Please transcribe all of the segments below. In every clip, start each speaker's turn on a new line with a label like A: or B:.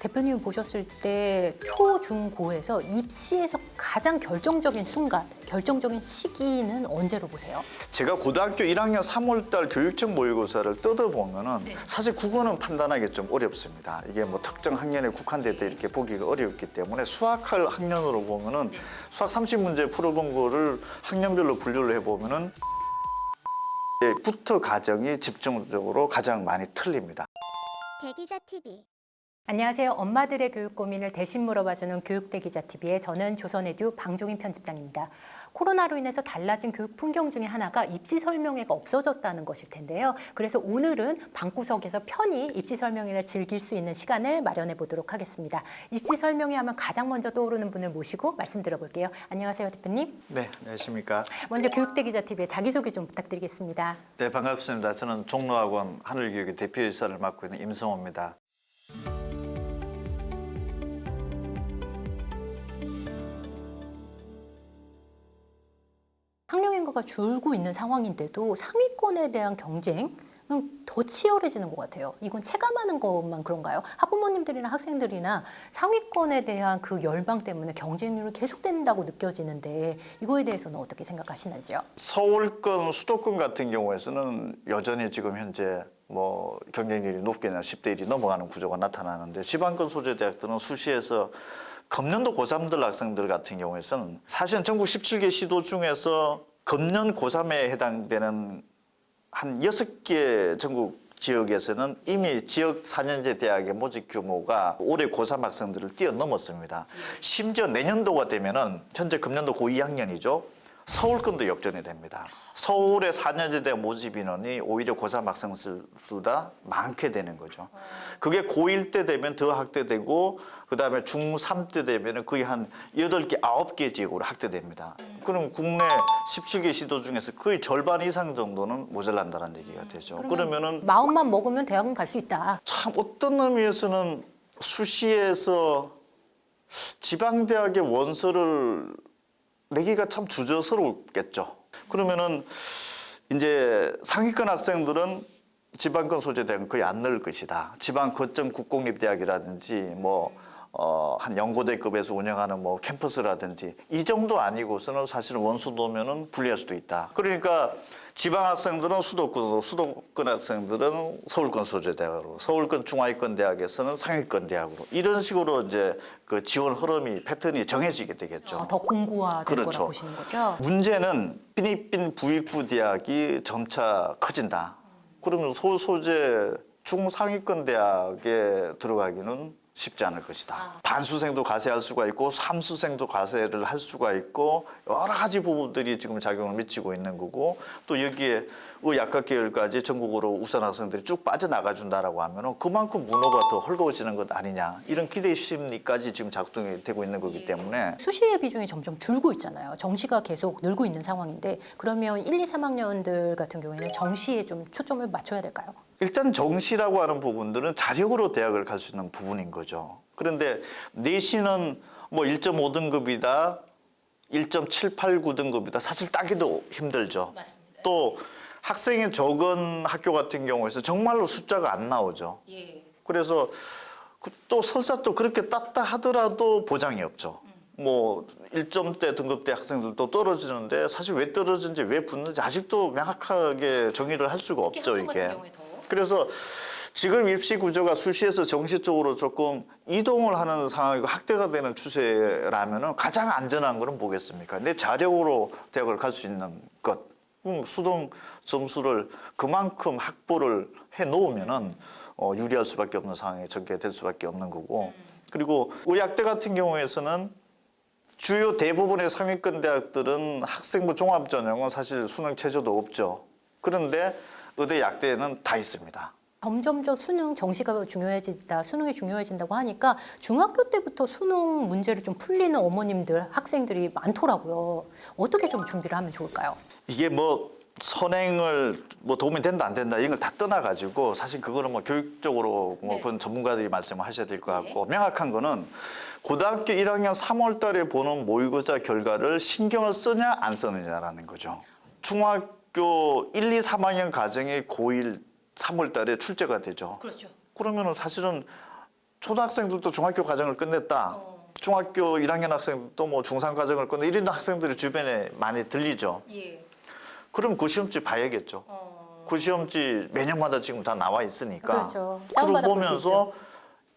A: 대표님 보셨을 때 초, 중, 고에서 입시에서 가장 결정적인 순간, 결정적인 시기는 언제로 보세요?
B: 제가 고등학교 1학년 3월달 교육청 모의고사를 뜯어보면은
A: 네.
B: 사실 국어는 판단하기 좀 어렵습니다. 이게 뭐 특정 학년에 국한돼서 이렇게 보기가 어렵기 때문에 수학할 학년으로 보면은 수학 30문제 풀어본 거를 학년별로 분류를 해보면은 부터 과정이 집중적으로 가장 많이 틀립니다.
C: 대기자 TV.
A: 안녕하세요. 엄마들의 교육 고민을 대신 물어봐주는 교육대기자TV의 저는 조선에듀 방종인 편집장입니다. 코로나로 인해서 달라진 교육 풍경 중에 하나가 입시 설명회가 없어졌다는 것일 텐데요. 그래서 오늘은 방구석에서 편히 입시 설명회를 즐길 수 있는 시간을 마련해 보도록 하겠습니다. 입시 설명회 하면 가장 먼저 떠오르는 분을 모시고 말씀 들어볼게요. 안녕하세요, 대표님.
B: 네, 안녕하십니까.
A: 먼저 교육대기자TV의 자기소개 좀 부탁드리겠습니다.
B: 네, 반갑습니다. 저는 종로학원 하늘교육의 대표이사를 맡고 있는 임성호입니다.
A: 학령 인구가 줄고 있는 상황인데도 상위권에 대한 경쟁은 더 치열해지는 것 같아요. 이건 체감하는 것만 그런가요? 학부모님들이나 학생들이나 상위권에 대한 그 열망 때문에 경쟁률이 계속된다고 느껴지는데 이거에 대해서는 어떻게 생각하시는지요?
B: 서울권, 수도권 같은 경우에서는 여전히 지금 현재 뭐 경쟁률이 높게나 10대 1이 넘어가는 구조가 나타나는데 지방권 소재 대학들은 수시에서 금년도 고3들 학생들 같은 경우에는 사실은 전국 17개 시도 중에서 금년 고3에 해당되는 한 6개 전국 지역에서는 이미 지역 4년제 대학의 모집 규모가 올해 고3 학생들을 뛰어넘었습니다. 심지어 내년도가 되면은 현재 금년도 고2 학년이죠. 서울권도 역전이 됩니다. 서울의 4년제 대학 모집 인원이 오히려 고3 학생 수보다 많게 되는 거죠. 그게 고1 때 되면 더 확대되고 그다음에 중3 때 되면 거의 한 8개, 9개 지역으로 확대됩니다. 그럼 국내 17개 시도 중에서 거의 절반 이상 정도는 모자란다는 얘기가 되죠. 그러면은
A: 마음만 먹으면 대학은 갈 수 있다.
B: 참 어떤 의미에서는 수시에서 지방대학의 원서를 내기가 참 주저스럽겠죠. 그러면은 이제 상위권 학생들은 지방권 소재 대학은 거의 안 넣을 것이다. 지방 거점 국공립대학이라든지 한 연고대급에서 운영하는 뭐 캠퍼스라든지 이 정도 아니고서는 사실은 원수도면은 불리할 수도 있다. 그러니까 지방 학생들은 수도권으로, 수도권 학생들은 서울권 소재 대학으로, 서울권 중하위권 대학에서는 상위권 대학으로 이런 식으로 이제 그 지원 흐름이 패턴이 정해지게 되겠죠.
A: 더 공고화된
B: 그렇죠.
A: 거라고 보시는 거죠?
B: 문제는 필리핀 부익부 대학이 점차 커진다. 그러면 서울 소재 중상위권 대학에 들어가기는 쉽지 않을 것이다. 반수생도 과세할 수가 있고 삼수생도 과세를 할 수가 있고 여러 가지 부분들이 지금 작용을 미치고 있는 거고 또 여기에 의학학 계열까지 전국으로 우선 학생들이 쭉 빠져나가 준다라고 하면은 그만큼 문호가 더 헐거워지는 것 아니냐 이런 기대 심리까지 지금 작동이 되고 있는 거기 때문에
A: 수시의 비중이 점점 줄고 있잖아요. 정시가 계속 늘고 있는 상황인데 그러면 1, 2, 3학년들 같은 경우에는 정시에 좀 초점을 맞춰야 될까요?
B: 일단 정시라고 하는 부분들은 자력으로 대학을 갈 수 있는 부분인 거죠. 그런데 내신은 뭐 1.5등급이다, 1.789등급이다. 사실 따기도 힘들죠.
A: 맞습니다.
B: 또 학생이 적은 학교 같은 경우에서 정말로 숫자가 안 나오죠. 그래서 또 설사 또 그렇게 땄다 하더라도 보장이 없죠. 뭐 1점대 등급대 학생들도 떨어지는데 사실 왜 떨어지는지 왜 붙는지 아직도 명확하게 정의를 할 수가 없죠, 이게. 그래서 지금 입시 구조가 수시에서 정시 쪽으로 조금 이동을 하는 상황이고 확대가 되는 추세라면은 가장 안전한 거는 뭐겠습니까? 내 자력으로 대학을 갈 수 있는 것. 그럼 수능 점수를 그만큼 확보를 해 놓으면은 유리할 수밖에 없는 상황에 전개될 수밖에 없는 거고. 그리고 의학대 같은 경우에서는 주요 대부분의 상위권 대학들은 학생부 종합 전형은 사실 수능 체제도 없죠. 그런데 의대 약대에는 다 있습니다.
A: 점점 수능 정시가 중요해진다, 수능이 중요해진다고 하니까 중학교 때부터 수능 문제를 좀 풀리는 어머님들, 학생들이 많더라고요. 어떻게 좀 준비를 하면 좋을까요?
B: 이게 뭐 선행을 뭐 도움이 된다 안 된다 이런 걸 다 떠나가지고 사실 그거는 뭐 교육적으로 뭐 그건 전문가들이 말씀을 하셔야 될 것 같고 명확한 거는 고등학교 1학년 3월 달에 보는 모의고사 결과를 신경을 쓰냐 안 쓰느냐라는 거죠. 중학교 1, 2, 3학년 과정이 고1 3월 달에 출제가 되죠.
A: 그렇죠.
B: 그러면은 사실은 초등학생들도 중학교 과정을 끝냈다. 중학교 1학년 학생도 뭐 중3 과정을 끝내 이런 학생들이 주변에 많이 들리죠.
A: 예.
B: 그럼 그 시험지 봐야겠죠. 그 시험지 매년마다 지금 다 나와 있으니까.
A: 그렇죠.
B: 그걸
A: 다운받아 볼 수
B: 보면서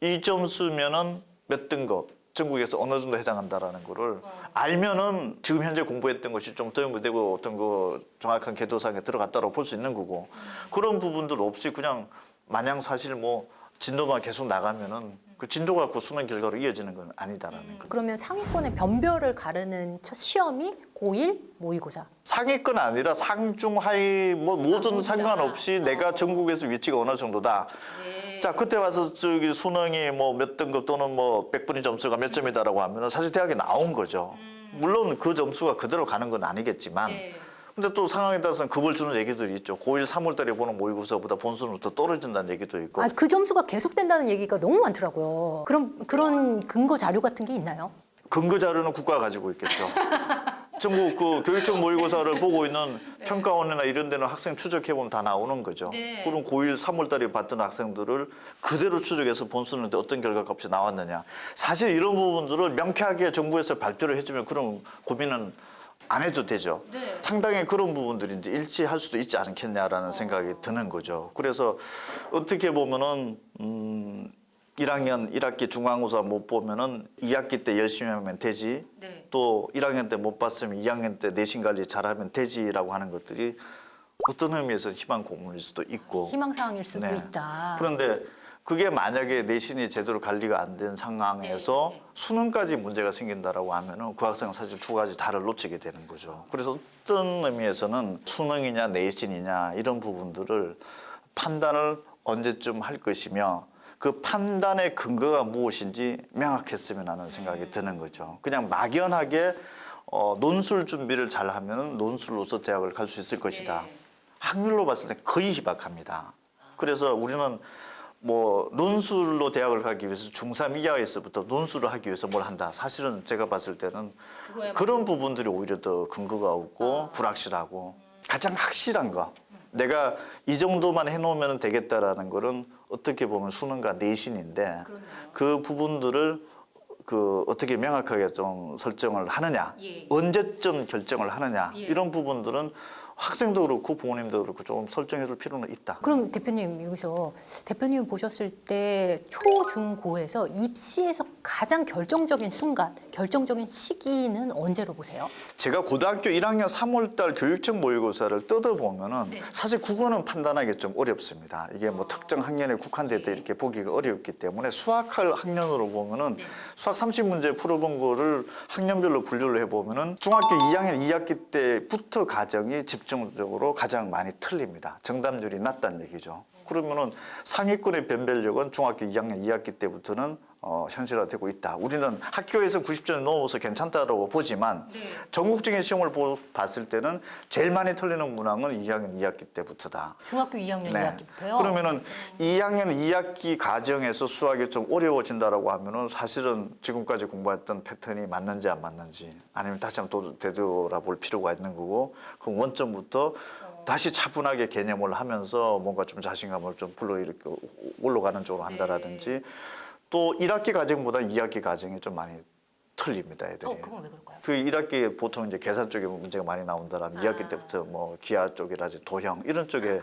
B: 이 점수면은 몇 등급, 전국에서 어느 정도 해당한다라는 거를 알면은 지금 현재 공부했던 것이 좀 도움이 되고 어떤 그 정확한 궤도상에 들어갔다고 볼 수 있는 거고 그런 부분들 없이 그냥 마냥 사실 뭐 진도만 계속 나가면은 그 진도 갖고 수능 결과로 이어지는 건 아니다라는 거.
A: 그러면 상위권의 변별을 가르는 첫 시험이 고1 모의고사.
B: 상위권 아니라 상중 하위 뭐 모든
A: 모두다.
B: 상관없이 내가 전국에서 위치가 어느 정도다. 자 그때 와서 저기 수능이 뭐 몇 등급 또는 뭐 100분위 점수가 몇 점이다라고 하면은 사실 대학에 나온 거죠. 물론 그 점수가 그대로 가는 건 아니겠지만. 근데 또 상황에 따라서는 급을 주는 얘기들이 있죠. 고1 3월달에 보는 모의고사보다 본수는 더 떨어진다는 얘기도 있고.
A: 아, 그 점수가 계속된다는 얘기가 너무 많더라고요. 그럼 그런 근거 자료 같은 게 있나요?
B: 근거 자료는 국가가 가지고 있겠죠. 전국 그 교육청 모의고사를 보고 있는 평가원이나 이런 데는 학생 추적해보면 다 나오는 거죠. 그럼 고1 3월달에 봤던 학생들을 그대로 추적해서 본수는 어떤 결과값이 나왔느냐. 사실 이런 부분들을 명쾌하게 정부에서 발표를 해주면 그런 고민은 안 해도 되죠. 상당히 그런 부분들이 이제 일치할 수도 있지 않겠냐라는 생각이 드는 거죠. 그래서 어떻게 보면은 1학년 1학기 중간고사 못 보면은 2학기 때 열심히 하면 되지. 또 1학년 때 못 봤으면 2학년 때 내신 관리 잘하면 되지라고 하는 것들이 어떤 의미에서 희망 고문일 수도 있고.
A: 희망사항일 수도
B: 네.
A: 있다.
B: 그런데 그게 만약에 내신이 제대로 관리가 안 된 상황에서 수능까지 문제가 생긴다라고 하면은 그 학생은 사실 두 가지 다를 놓치게 되는 거죠. 그래서 어떤 의미에서는 수능이냐 내신이냐 이런 부분들을 판단을 언제쯤 할 것이며 그 판단의 근거가 무엇인지 명확했으면 하는 생각이 드는 거죠. 그냥 막연하게 논술 준비를 잘하면 논술로서 대학을 갈 수 있을 것이다. 확률로 봤을 때 거의 희박합니다. 그래서 우리는 뭐 논술로 대학을 가기 위해서 중3 이하에서부터 논술을 하기 위해서 뭘 한다. 사실은 제가 봤을 때는 그런 부분들이 오히려 더 근거가 없고 불확실하고 가장 확실한 거. 내가 이 정도만 해놓으면 되겠다라는 거는 어떻게 보면 수능과 내신인데 그 부분들을 그 어떻게 명확하게 좀 설정을 하느냐, 언제쯤 결정을 하느냐 이런 부분들은 학생도 그렇고 부모님도 그렇고 좀 설정해줄 필요는 있다.
A: 그럼 대표님 여기서 대표님 보셨을 때 초, 중, 고에서 입시에서 가장 결정적인 순간, 결정적인 시기는 언제로 보세요?
B: 제가 고등학교 1학년 3월달 교육청 모의고사를 뜯어보면은 사실 국어는 판단하기 좀 어렵습니다. 이게 뭐 특정 학년에 국한되어 이렇게 보기가 어렵기 때문에 수학할 학년으로 보면은 수학 30문제 풀어본 거를 학년별로 분류를 해보면은 중학교 2학년 2학기 때부터 가정이 집중적으로 가장 많이 틀립니다. 정답률이 낮다는 얘기죠. 그러면은 상위권의 변별력은 중학교 2학년 2학기 때부터는 현실화되고 있다. 우리는 학교에서 90점이 넘어서 괜찮다고 보지만 전국적인 시험을 봤을 때는 제일 많이 틀리는 문항은 2학년 2학기 때부터다.
A: 중학교 2학년 2학기부터요?
B: 그러면은 2학년 2학기 과정에서 수학이 좀 어려워진다라고 하면은 사실은 지금까지 공부했던 패턴이 맞는지 안 맞는지 아니면 다시 한번 또 되돌아볼 필요가 있는 거고 그 원점부터 다시 차분하게 개념을 하면서 뭔가 좀 자신감을 좀 불러일으켜 올라가는 쪽으로 한다라든지 또 1학기 과정보다 2학기 과정이 좀 많이 틀립니다, 애들이.
A: 그건 왜 그럴까요?
B: 그 1학기에 보통 이제 계산 쪽에 문제가 많이 나온다라면 2학기 때부터 뭐 기하 쪽이라든지 도형 이런 쪽에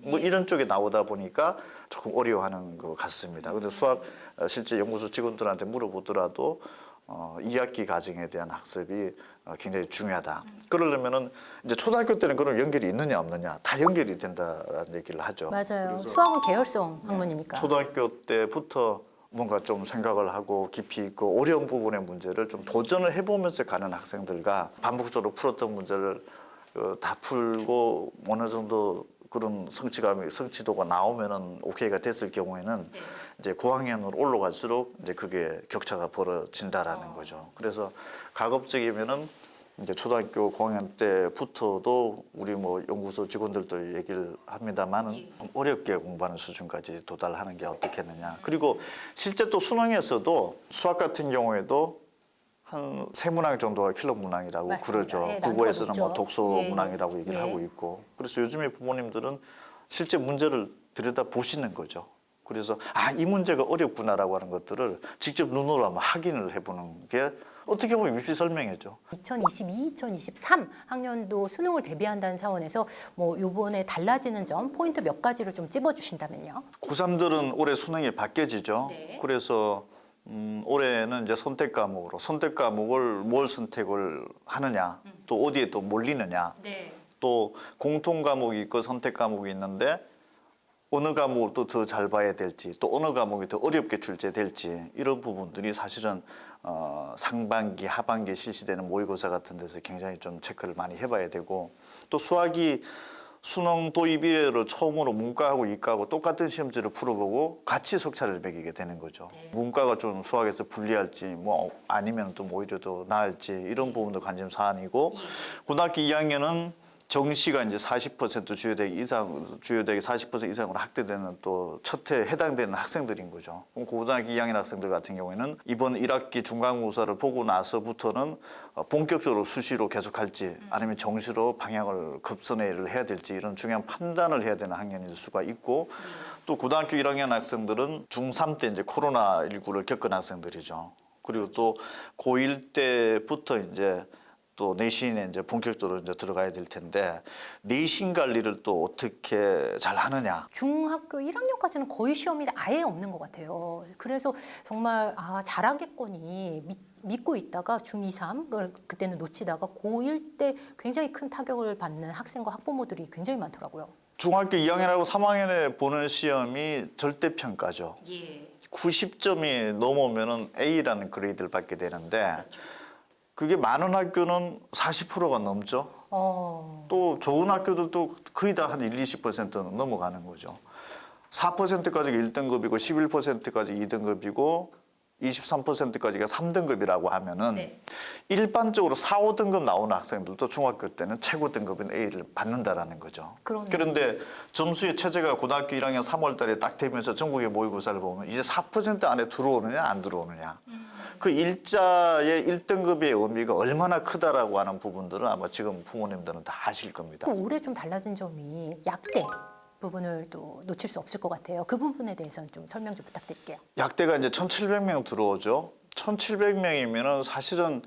B: 뭐 이런 쪽에 나오다 보니까 조금 어려워하는 것 같습니다. 근데 수학 실제 연구소 직원들한테 물어보더라도 2학기 과정에 대한 학습이 굉장히 중요하다. 그러려면은 이제 초등학교 때는 그런 연결이 있느냐 없느냐 다 연결이 된다는 얘기를 하죠.
A: 맞아요. 수학은 계열성 학문이니까.
B: 초등학교 때부터 뭔가 좀 생각을 하고 깊이 있고 어려운 부분의 문제를 좀 도전을 해보면서 가는 학생들과 반복적으로 풀었던 문제를 다 풀고 어느 정도 그런 성취도가 나오면은 오케이가 됐을 경우에는 이제 고학년으로 올라갈수록 이제 그게 격차가 벌어진다라는 거죠. 그래서 가급적이면은 이제 초등학교 고학년 때부터도 우리 뭐 연구소 직원들도 얘기를 합니다만은 어렵게 공부하는 수준까지 도달하는 게 어떻겠느냐. 그리고 실제 또 수능에서도 수학 같은 경우에도 한 세 문항 정도가 킬러 문항이라고
A: 맞습니다.
B: 그러죠.
A: 예,
B: 국어에서는 뭐
A: 나눠봤죠.
B: 독서
A: 예,
B: 문항이라고 얘기를
A: 예.
B: 하고 있고. 그래서 요즘에 부모님들은 실제 문제를 들여다 보시는 거죠. 그래서 이 문제가 어렵구나라고 하는 것들을 직접 눈으로 한번 확인을 해보는 게 어떻게 보면 입시 설명회죠.
A: 2022, 2023 학년도 수능을 대비한다는 차원에서 뭐 요번에 달라지는 점 포인트 몇 가지를 좀 찝어주신다면요.
B: 고3들은 올해 수능이 바뀌어지죠.
A: 네.
B: 그래서 올해는 이제 선택 과목을 뭘 선택을 하느냐, 또 어디에 또 몰리느냐,
A: 네.
B: 또 공통 과목이 있고 선택 과목이 있는데 어느 과목을 또 더 잘 봐야 될지, 또 어느 과목이 더 어렵게 출제될지 이런 부분들이 사실은 상반기, 하반기 실시되는 모의고사 같은 데서 굉장히 좀 체크를 많이 해봐야 되고, 또 수학이 수능 도입 이래로 처음으로 문과하고 이과하고 똑같은 시험지를 풀어보고 같이 석차를 매기게 되는 거죠. 문과가 좀 수학에서 불리할지 뭐 아니면 또 오히려 더 나을지 이런 부분도 관심 사안이고, 고등학교 2학년은 정시가 이제 40% 주요대학이 40% 이상으로 확대되는 또 첫해 해당되는 학생들인 거죠. 그럼 고등학교 2학년 학생들 같은 경우에는 이번 1학기 중간고사를 보고 나서부터는 본격적으로 수시로 계속할지 아니면 정시로 방향을 급선회를 해야 될지 이런 중요한 판단을 해야 되는 학년일 수가 있고, 또 고등학교 1학년 학생들은 중3 때 이제 코로나19를 겪은 학생들이죠. 그리고 또 고1 때부터 이제 또 내신에 이제 본격적으로 이제 들어가야 될 텐데, 내신 관리를 또 어떻게 잘 하느냐.
A: 중학교 1학년까지는 거의 시험이 아예 없는 것 같아요. 그래서 정말 잘하겠거니 믿고 있다가 중2, 3을 그때는 놓치다가 고1 때 굉장히 큰 타격을 받는 학생과 학부모들이 굉장히 많더라고요.
B: 중학교 2학년하고 3학년에 보는 시험이 절대평가죠.
A: 예.
B: 90점이 넘으면은 A라는 그레이드를 받게 되는데, 그게 많은 학교는 40%가 넘죠. 또 좋은 학교들도 거의 다 한 20%는 넘어가는 거죠. 4%까지가 1등급이고 11%까지 2등급이고 23%까지가 3등급이라고 하면은 일반적으로 4, 5등급 나오는 학생들도 중학교 때는 최고 등급인 A를 받는다라는 거죠.
A: 그러네요.
B: 그런데 점수의 체제가 고등학교 1학년 3월 달에 딱 되면서 전국의 모의고사를 보면 이제 4% 안에 들어오느냐 안 들어오느냐. 그 일자의 1등급의 의미가 얼마나 크다라고 하는 부분들은 아마 지금 부모님들은 다 아실 겁니다.
A: 또 올해 좀 달라진 점이 약대 부분을 또 놓칠 수 없을 것 같아요. 그 부분에 대해서는 좀 설명 좀 부탁드릴게요.
B: 약대가 이제 1,700명 들어오죠. 1,700명이면은 사실은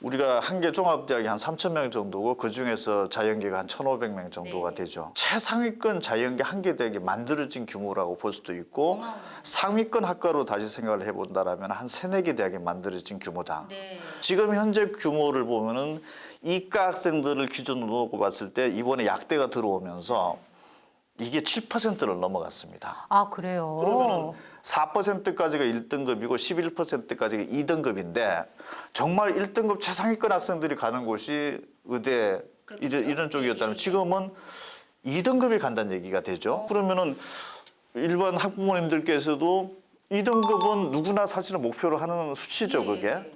B: 우리가 한 개 종합대학이 한 3,000명 정도고 그 중에서 자연계가 한 1,500명 정도가 되죠. 최상위권 자연계 한 개 대학이 만들어진 규모라고 볼 수도 있고, 상위권 학과로 다시 생각을 해본다라면 한 3, 4개 대학이 만들어진 규모다. 지금 현재 규모를 보면은 이과 학생들을 기준으로 놓고 봤을 때 이번에 약대가 들어오면서 이게 7%를 넘어갔습니다.
A: 아, 그래요?
B: 그러면은 4%까지가 1등급이고 11%까지가 2등급인데, 정말 1등급 최상위권 학생들이 가는 곳이 의대 이런 쪽이었다면 지금은 2등급이 간다는 얘기가 되죠. 그러면은 일반 학부모님들께서도 2등급은 누구나 사실은 목표로 하는 수치죠, 그게.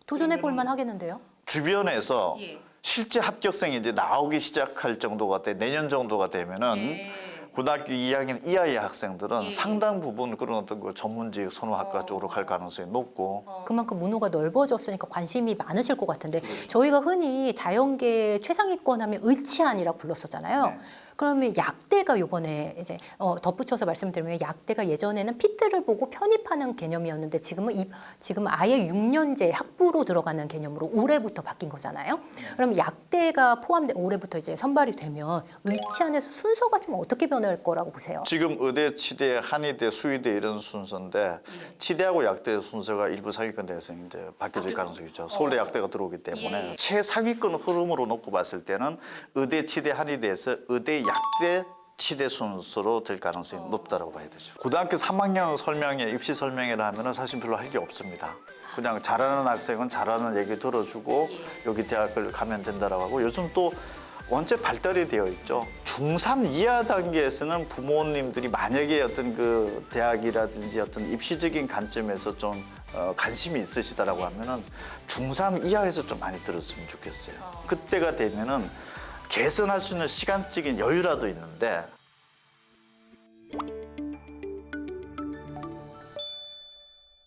A: 도전해 볼 만 하겠는데요?
B: 주변에서 실제 합격생이 이제 나오기 시작할 정도가 돼, 내년 정도가 되면은 고등학교 2학년 이하의 학생들은 상당 부분 그런 어떤 그 전문직 선호학과 쪽으로 갈 가능성이 높고,
A: 그만큼 문호가 넓어졌으니까 관심이 많으실 것 같은데, 저희가 흔히 자연계 최상위권 하면 의치안이라고 불렀었잖아요. 그러면 약대가 요번에 이제 덧붙여서 말씀드리면, 약대가 예전에는 피트를 보고 편입하는 개념이었는데 지금은 아예 6년제 학부로 들어가는 개념으로 올해부터 바뀐 거잖아요. 그럼 약대가 포함된 올해부터 이제 선발이 되면 의치안에서 순서가 좀 어떻게 변할 거라고 보세요?
B: 지금 의대, 치대, 한의대, 수의대 이런 순서인데 치대하고 약대 순서가 일부 상위권 대에서 이제 바뀌어질 가능성이 있죠. 서울대 약대가 들어오기 때문에 최상위권 흐름으로 놓고 봤을 때는 의대, 치대, 한의대에서 의대, 약대, 치대 순서로 될 가능성이 높다고 봐야 되죠. 고등학교 3학년 설명회, 입시 설명회를 하면은 사실 별로 할 게 없습니다. 그냥 잘하는 학생은 잘하는 얘기 들어주고 여기 대학을 가면 된다라고 하고, 요즘 또 원체 발달이 되어 있죠. 중3 이하 단계에서는 부모님들이 만약에 어떤 그 대학이라든지 어떤 입시적인 관점에서 좀 관심이 있으시다라고 하면은 중3 이하에서 좀 많이 들었으면 좋겠어요. 그때가 되면은 개선할 수 있는 시간적인 여유라도 있는데